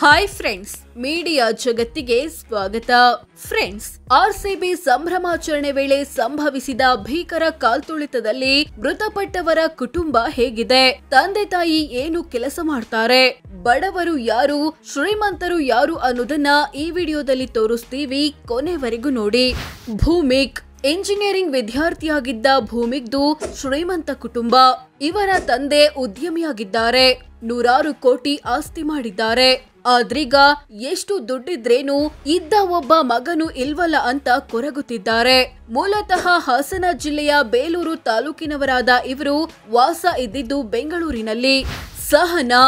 Hi friends, media ಜಗತ್ತಿಗೆ ಸ್ವಾಗತ. Friends, RCB ಸಂಭ್ರಮಾಚರಣೆ ವೇಳೆ ಸಂಭವಿಸಿದ ಭೀಕರ ಕಾಲ್ತುಳಿತದಲ್ಲಿ ಮೃತಪಟ್ಟವರ ಕುಟುಂಬ ಹೇಗಿದೆ? ತಂದೆ ತಾಯಿ ಏನು ಕೆಲಸ ಮಾಡ್ತಾರೆ? ಬಡವರು ಯಾರು, ಶ್ರೀಮಂತರು ಯಾರು ಅನ್ನೋದನ್ನ ಈ ವಿಡಿಯೋದಲ್ಲಿ ತೋರಿಸ್ತೀವಿ. ಕೊನೆವರೆಗೂ ನೋಡಿ. ಭೂಮಿಕ್ ಇಂಜಿನಿಯರಿಂಗ್ ವಿದ್ಯಾರ್ಥಿಯಾಗಿದ್ದ ಭೂಮಿಕ್ದು ಶ್ರೀಮಂತ ಕುಟುಂಬ. ಇವರ ತಂದೆ ಉದ್ಯಮಿಯಾಗಿದ್ದಾರೆ. 100 ಕೋಟಿ ಆಸ್ತಿ ಮಾಡಿದ್ದಾರೆ. ಆದ್ರೀಗ ಎಷ್ಟು ದುಡ್ಡಿದ್ರೇನು ಇದ್ದ ಒಬ್ಬ ಮಗನು ಇಲ್ವಲ್ಲ ಅಂತ ಕೊರಗುತ್ತಿದ್ದಾರೆ. ಮೂಲತಃ ಹಾಸನ ಜಿಲ್ಲೆಯ ಬೇಲೂರು ತಾಲೂಕಿನವರಾದ ಇವರು ವಾಸ ಇದ್ದಿದ್ದು ಬೆಂಗಳೂರಿನಲ್ಲಿ. ಸಹನಾ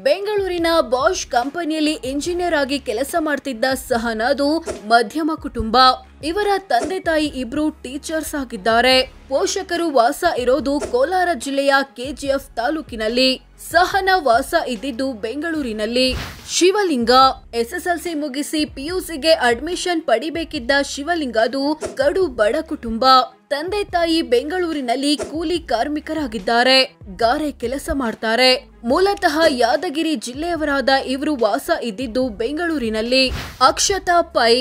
ಬೆಂಗಳೂರಿನ ಬಾಷ್ ಕಂಪನಿಯಲ್ಲಿ ಇಂಜಿನಿಯರ್ ಆಗಿ ಕೆಲಸ ಮಾಡ್ತಿದ್ದ ಸಹನಾದು ಮಧ್ಯಮ ಕುಟುಂಬ. ಇವರ ತಂದೆ ತಾಯಿ ಇಬ್ರು ಟೀಚರ್ಸ್ ಆಗಿದ್ದಾರೆ. ಪೋಷಕರು ವಾಸ ಇರೋದು ಕೋಲಾರ ಜಿಲ್ಲೆಯ ಕೆಜಿಎಫ್ ತಾಲೂಕಿನಲ್ಲಿ. ಸಹನಾ ವಾಸ ಇದ್ದಿದ್ದು ಬೆಂಗಳೂರಿನಲ್ಲಿ. ಶಿವಲಿಂಗ ಎಸ್ಎಸ್ಎಲ್ಸಿ ಮುಗಿಸಿ ಪಿಯುಸಿಗೆ ಅಡ್ಮಿಷನ್ ಪಡಿಬೇಕಿದ್ದ ಶಿವಲಿಂಗದು ಕಡು ಬಡ ಕುಟುಂಬ. ತಂದೆ ತಾಯಿ ಬೆಂಗಳೂರಿನಲ್ಲಿ ಕೂಲಿ ಕಾರ್ಮಿಕರಾಗಿದ್ದಾರೆ. ಗಾರೆ ಕೆಲಸ ಮಾಡ್ತಾರೆ. ಮೂಲತಃ ಯಾದಗಿರಿ ಜಿಲ್ಲೆಯವರಾದ ಇವರು ವಾಸ ಇದ್ದಿದ್ದು ಬೆಂಗಳೂರಿನಲ್ಲಿ. ಅಕ್ಷತಾ ಪೈ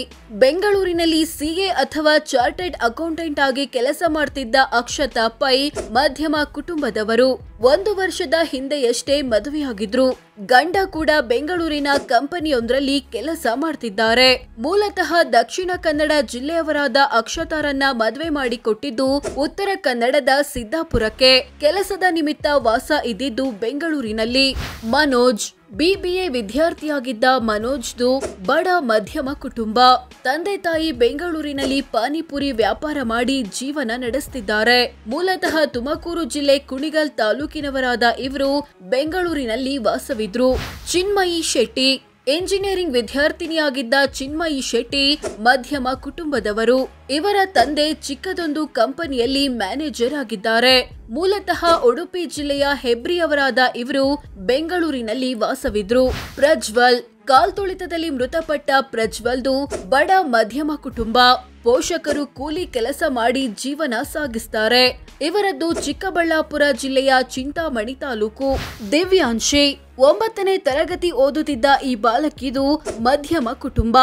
ಬೆಂಗಳೂರಿನಲ್ಲಿ ಸಿಎ ಅಥವಾ ಚಾರ್ಟರ್ಡ್ ಅಕೌಂಟೆಂಟ್ ಆಗಿ ಕೆಲಸ ಮಾಡ್ತಿದ್ದ ಅಕ್ಷತಾ ಪೈ ಮಧ್ಯಮ ಕುಟುಂಬದವರು. 1 ವರ್ಷದ ಹಿಂದೆಯಷ್ಟೇ ಮದುವೆಯಾಗಿದ್ರು. ಗಂಡ ಕೂಡ ಬೆಂಗಳೂರಿನ ಕಂಪನಿಯೊಂದರಲ್ಲಿ ಕೆಲಸ ಮಾಡ್ತಿದ್ದಾರೆ. ಮೂಲತಃ ದಕ್ಷಿಣ ಕನ್ನಡ ಜಿಲ್ಲೆಯವರಾದ ಅಕ್ಷತಾರನ್ನ ಮದುವೆ ಮಾಡಿಕೊಟ್ಟಿದ್ದು ಉತ್ತರ ಕನ್ನಡದ ಸಿದ್ದಾಪುರಕ್ಕೆ. ಕೆಲಸದ ನಿಮಿತ್ತ ವಾಸ ಇದ್ದಿದ್ದು ಬೆಂಗಳೂರಿನಲ್ಲಿ. ಮನೋಜ್ ಬಿಬಿಎ ವಿದ್ಯಾರ್ಥಿಯಾಗಿದ್ದ ಮನೋಜ್ದು ಬಡ ಮಧ್ಯಮ ಕುಟುಂಬ. ತಂದೆ ತಾಯಿ ಬೆಂಗಳೂರಿನಲ್ಲಿ ಪಾನಿಪುರಿ ವ್ಯಾಪಾರ ಮಾಡಿ ಜೀವನ ನಡೆಸುತ್ತಿದ್ದಾರೆ. ಮೂಲತಃ ತುಮಕೂರು ಜಿಲ್ಲೆ ಕುಣಿಗಲ್ ತಾಲೂಕಿನವರಾದ ಇವರು ಬೆಂಗಳೂರಿನಲ್ಲಿ ವಾಸವಿದ್ರು. ಚಿನ್ಮಯಿ ಶೆಟ್ಟಿ ಇಂಜಿನಿಯರಿಂಗ್ ವಿದ್ಯಾರ್ಥಿನಿಯಾಗಿದ್ದ ಚಿನ್ಮಯಿ ಶೆಟ್ಟಿ ಮಧ್ಯಮ ಕುಟುಂಬದವರು. ಇವರ ತಂದೆ ಚಿಕ್ಕದೊಂದು ಕಂಪನಿಯಲ್ಲಿ ಮ್ಯಾನೇಜರ್ ಆಗಿದ್ದಾರೆ. ಮೂಲತಃ ಉಡುಪಿ ಜಿಲ್ಲೆಯ ಹೆಬ್ರಿಯವರಾದ ಇವರು ಬೆಂಗಳೂರಿನಲ್ಲಿ ವಾಸವಿದ್ರು. ಪ್ರಜ್ವಲ್ ಕಾಲ್ತುಳಿತದಲ್ಲಿ ಮೃತಪಟ್ಟ ಪ್ರಜ್ವಲ್ದು ಬಡ ಮಧ್ಯಮ ಕುಟುಂಬ. ಪೋಷಕರು ಕೂಲಿ ಕೆಲಸ ಮಾಡಿ ಜೀವನ ಸಾಗಿಸ್ತಾರೆ. ಇವರದ್ದು ಚಿಕ್ಕಬಳ್ಳಾಪುರ ಜಿಲ್ಲೆಯ ಚಿಂತಾಮಣಿ ತಾಲೂಕು. ದಿವ್ಯಾಂಶಿ 9ನೇ ತರಗತಿ ಓದುತ್ತಿದ್ದ ಈ ಬಾಲಕಿದು ಮಧ್ಯಮ ಕುಟುಂಬ.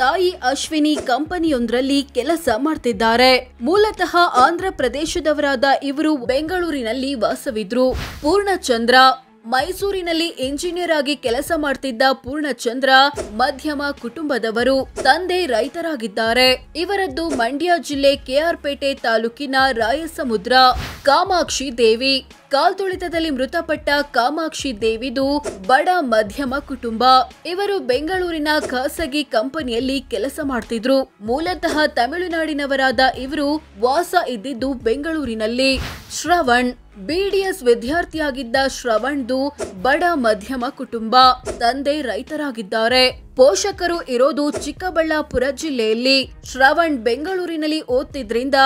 ತಾಯಿ ಅಶ್ವಿನಿ ಕಂಪನಿಯೊಂದರಲ್ಲಿ ಕೆಲಸ ಮಾಡ್ತಿದ್ದಾರೆ. ಮೂಲತಃ ಆಂಧ್ರ ಪ್ರದೇಶದವರಾದ ಇವರು ಬೆಂಗಳೂರಿನಲ್ಲಿ ವಾಸವಿದ್ರು. ಪೂರ್ಣಚಂದ್ರ ಮೈಸೂರಿನಲ್ಲಿ ಇಂಜಿನಿಯರ್ ಆಗಿ ಕೆಲಸ ಮಾಡ್ತಿದ್ದ ಪೂರ್ಣಚಂದ್ರ ಮಧ್ಯಮ ಕುಟುಂಬದವರು. ತಂದೆ ರೈತರಾಗಿದ್ದಾರೆ. ಇವರದ್ದು ಮಂಡ್ಯ ಜಿಲ್ಲೆ ಕೆಆರ್ಪೇಟೆ ತಾಲೂಕಿನ ರಾಯಸಮುದ್ರ. ಕಾಮಾಕ್ಷಿ ದೇವಿ ಕಾಲ್ತುಳಿತದಲ್ಲಿ ಮೃತಪಟ್ಟ ಕಾಮಾಕ್ಷಿ ದೇವಿದು ಬಡ ಮಧ್ಯಮ ಕುಟುಂಬ. ಇವರು ಬೆಂಗಳೂರಿನ ಖಾಸಗಿ ಕಂಪನಿಯಲ್ಲಿ ಕೆಲಸ ಮಾಡ್ತಿದ್ರು. ಮೂಲತಃ ತಮಿಳುನಾಡಿನವರಾದ ಇವರು ವಾಸ ಇದ್ದಿದ್ದು ಬೆಂಗಳೂರಿನಲ್ಲಿ. ಶ್ರವಣ್ ಬಿಡಿಎಸ್ ವಿದ್ಯಾರ್ಥಿಯಾಗಿದ್ದ ಶ್ರವಣ್ದು ಬಡ ಮಧ್ಯಮ ಕುಟುಂಬ. ತಂದೆ ರೈತರಾಗಿದ್ದಾರೆ. ಪೋಷಕರು ಇರೋದು ಚಿಕ್ಕಬಳ್ಳಾಪುರ ಜಿಲ್ಲೆಯಲ್ಲಿ. ಶ್ರವಣ್ ಬೆಂಗಳೂರಿನಲ್ಲಿ ಓದ್ತಿದ್ರಿಂದ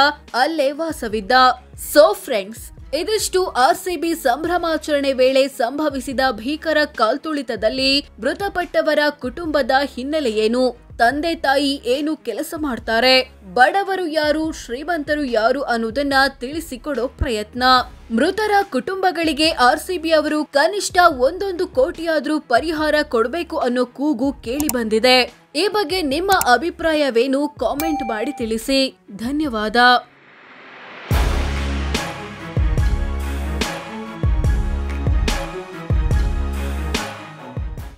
ಅಲ್ಲೇ ವಾಸವಿದ್ದ. ಸೋ ಫ್ರೆಂಡ್ಸ್, ಇದಿಷ್ಟು ಆರ್ಸಿಬಿ ಸಂಭ್ರಮಾಚರಣೆ ವೇಳೆ ಸಂಭವಿಸಿದ ಭೀಕರ ಕಾಲ್ತುಳಿತದಲ್ಲಿ ಮೃತಪಟ್ಟವರ ಕುಟುಂಬದ ಹಿನ್ನೆಲೆ ಏನು, ತಂದೆ ತಾಯಿ ಏನು ಕೆಲಸ ಮಾಡ್ತಾರೆ, ಬಡವರು ಯಾರು, ಶ್ರೀಮಂತರು ಯಾರು ಅನ್ನೋದನ್ನ ತಿಳಿಸಿಕೊಡೋ ಪ್ರಯತ್ನ. ಮೃತರ ಕುಟುಂಬಗಳಿಗೆ ಆರ್ಸಿಬಿ ಅವರು ಕನಿಷ್ಠ 1 ಕೋಟಿಯಾದ್ರೂ ಪರಿಹಾರ ಕೊಡಬೇಕು ಅನ್ನೋ ಕೂಗು ಕೇಳಿ ಬಂದಿದೆ. ಈ ಬಗ್ಗೆ ನಿಮ್ಮ ಅಭಿಪ್ರಾಯವೇನು? ಕಾಮೆಂಟ್ ಮಾಡಿ ತಿಳಿಸಿ. ಧನ್ಯವಾದ.